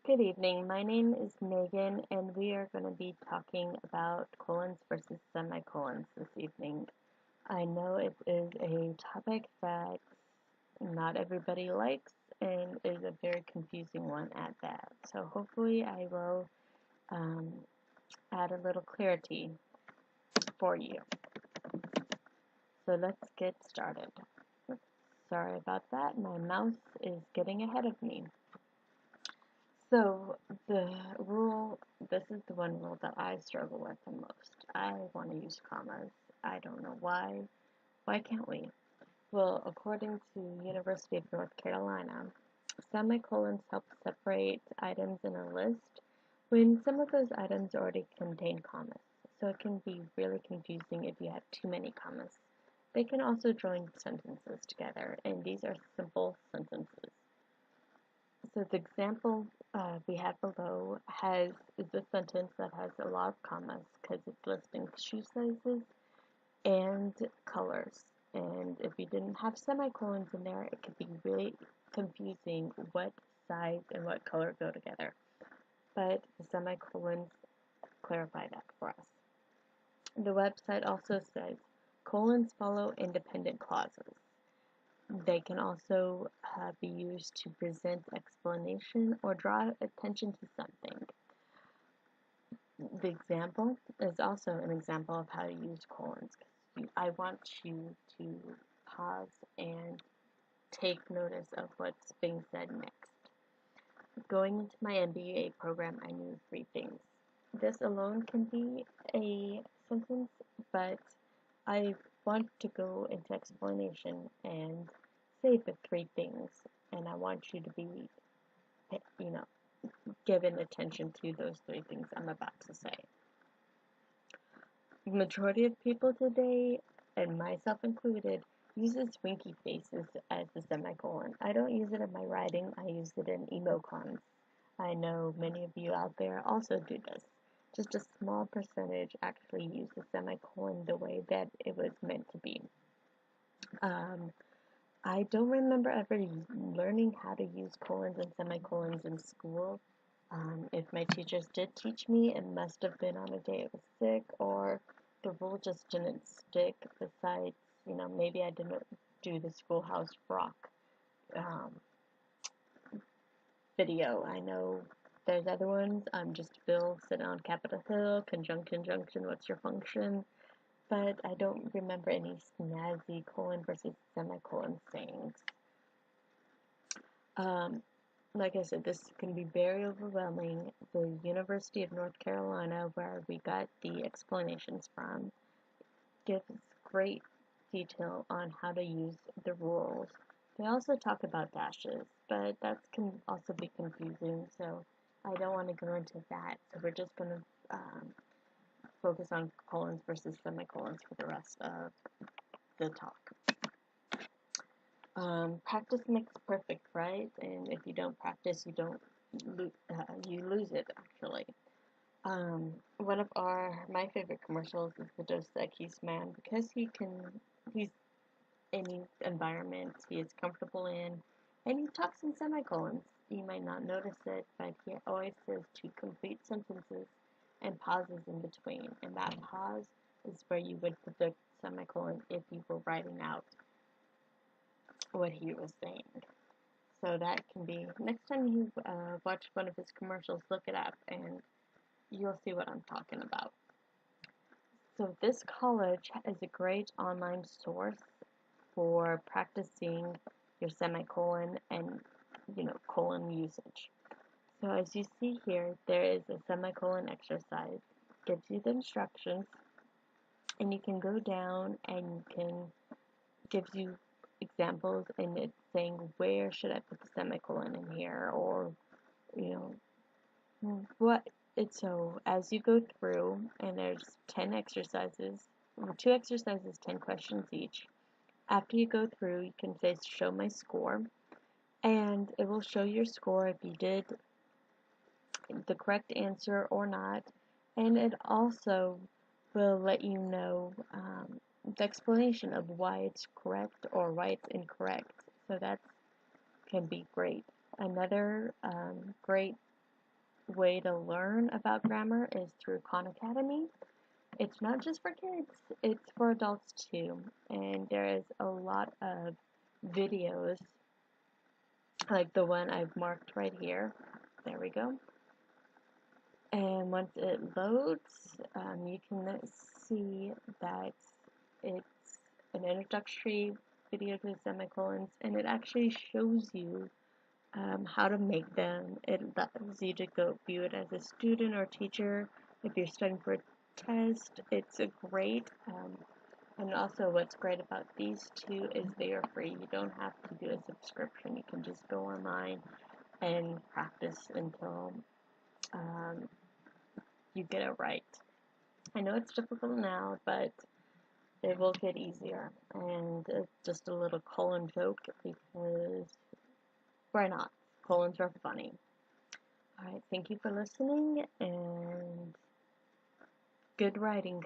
Good evening. My name is Megan, and we are going to be talking about colons versus semicolons this evening. I know it is a topic that not everybody likes and is a very confusing one at that. So hopefully I will um, add a little clarity for you. So let's get started. Sorry about that. My mouse is getting ahead of me. So this is the one rule that I struggle with the most. I want to use commas. I don't know why. Why can't we? Well, according to University of North Carolina, semicolons help separate items in a list when some of those items already contain commas. So it can be really confusing if you have too many commas. They can also join sentences together, and these are simple sentences. So the example we have below is a sentence that has a lot of commas because it's listing shoe sizes and colors. And if you didn't have semicolons in there, it could be really confusing what size and what color go together. But the semicolons clarify that for us. The website also says colons follow independent clauses. They can also be used to present explanation or draw attention to something. The example is also an example of how to use colons. I want you to pause and take notice of what's being said next. Going into my MBA program, I knew three things. This alone can be a sentence, but I want to go into explanation and say the three things, and I want you to be, given attention to those three things I'm about to say. The majority of people today, and myself included, uses winky faces as the semicolon. I don't use it in my writing, I use it in SemiColons. I know many of you out there also do this. Just a small percentage actually use the semicolon the way that it was meant to be. I don't remember ever learning how to use colons and semicolons in school. If my teachers did teach me, it must have been on a day I was sick, or the rule just didn't stick. Besides, maybe I didn't do the Schoolhouse Rock video. I know there's other ones. I'm just Bill sitting on Capitol Hill, conjunction, what's your function? But I don't remember any snazzy colon versus semicolon sayings. Like I said, this can be very overwhelming. The University of North Carolina, where we got the explanations from, gives great detail on how to use the rules. They also talk about dashes, but that can also be confusing, so I don't want to go into that. So we're just going to focus on colons versus semicolons for the rest of the talk. Practice makes perfect, right? And if you don't practice, you lose it, actually. One of my favorite commercials is the Dos Equis man, because he's any environment he is comfortable in, and he talks in semicolons. You might not notice it, but he always says two complete sentences and pauses in between, and that pause is where you would put the semicolon if you were writing out what he was saying. So that can be, next time you watch one of his commercials, look it up and you'll see what I'm talking about. So this college is a great online source for practicing your semicolon and colon usage. So as you see here, there is a semicolon exercise. Gives you the instructions, and you can go down and gives you examples, and it's saying where should I put the semicolon in here, or what. So as you go through, and there's 10 exercises, 2 exercises, 10 questions each. After you go through, you can say show my score, and it will show your score if you did the correct answer or not, and it also will let you know the explanation of why it's correct or why it's incorrect. So that can be great. Another great way to learn about grammar is through Khan Academy. It's not just for kids, it's for adults too. And there is a lot of videos, like the one I've marked right here. There we go. And once it loads, you can see that it's an introductory video to semicolons, and it actually shows you how to make them. It allows you to go view it as a student or teacher. If you're studying for a test, it's a great. And also, what's great about these two is they are free. You don't have to do a subscription. You can just go online and practice until um, you get it right. I know it's difficult now, but it will get easier. And it's just a little colon joke because why not? Colons are funny. Alright, thank you for listening and good writing.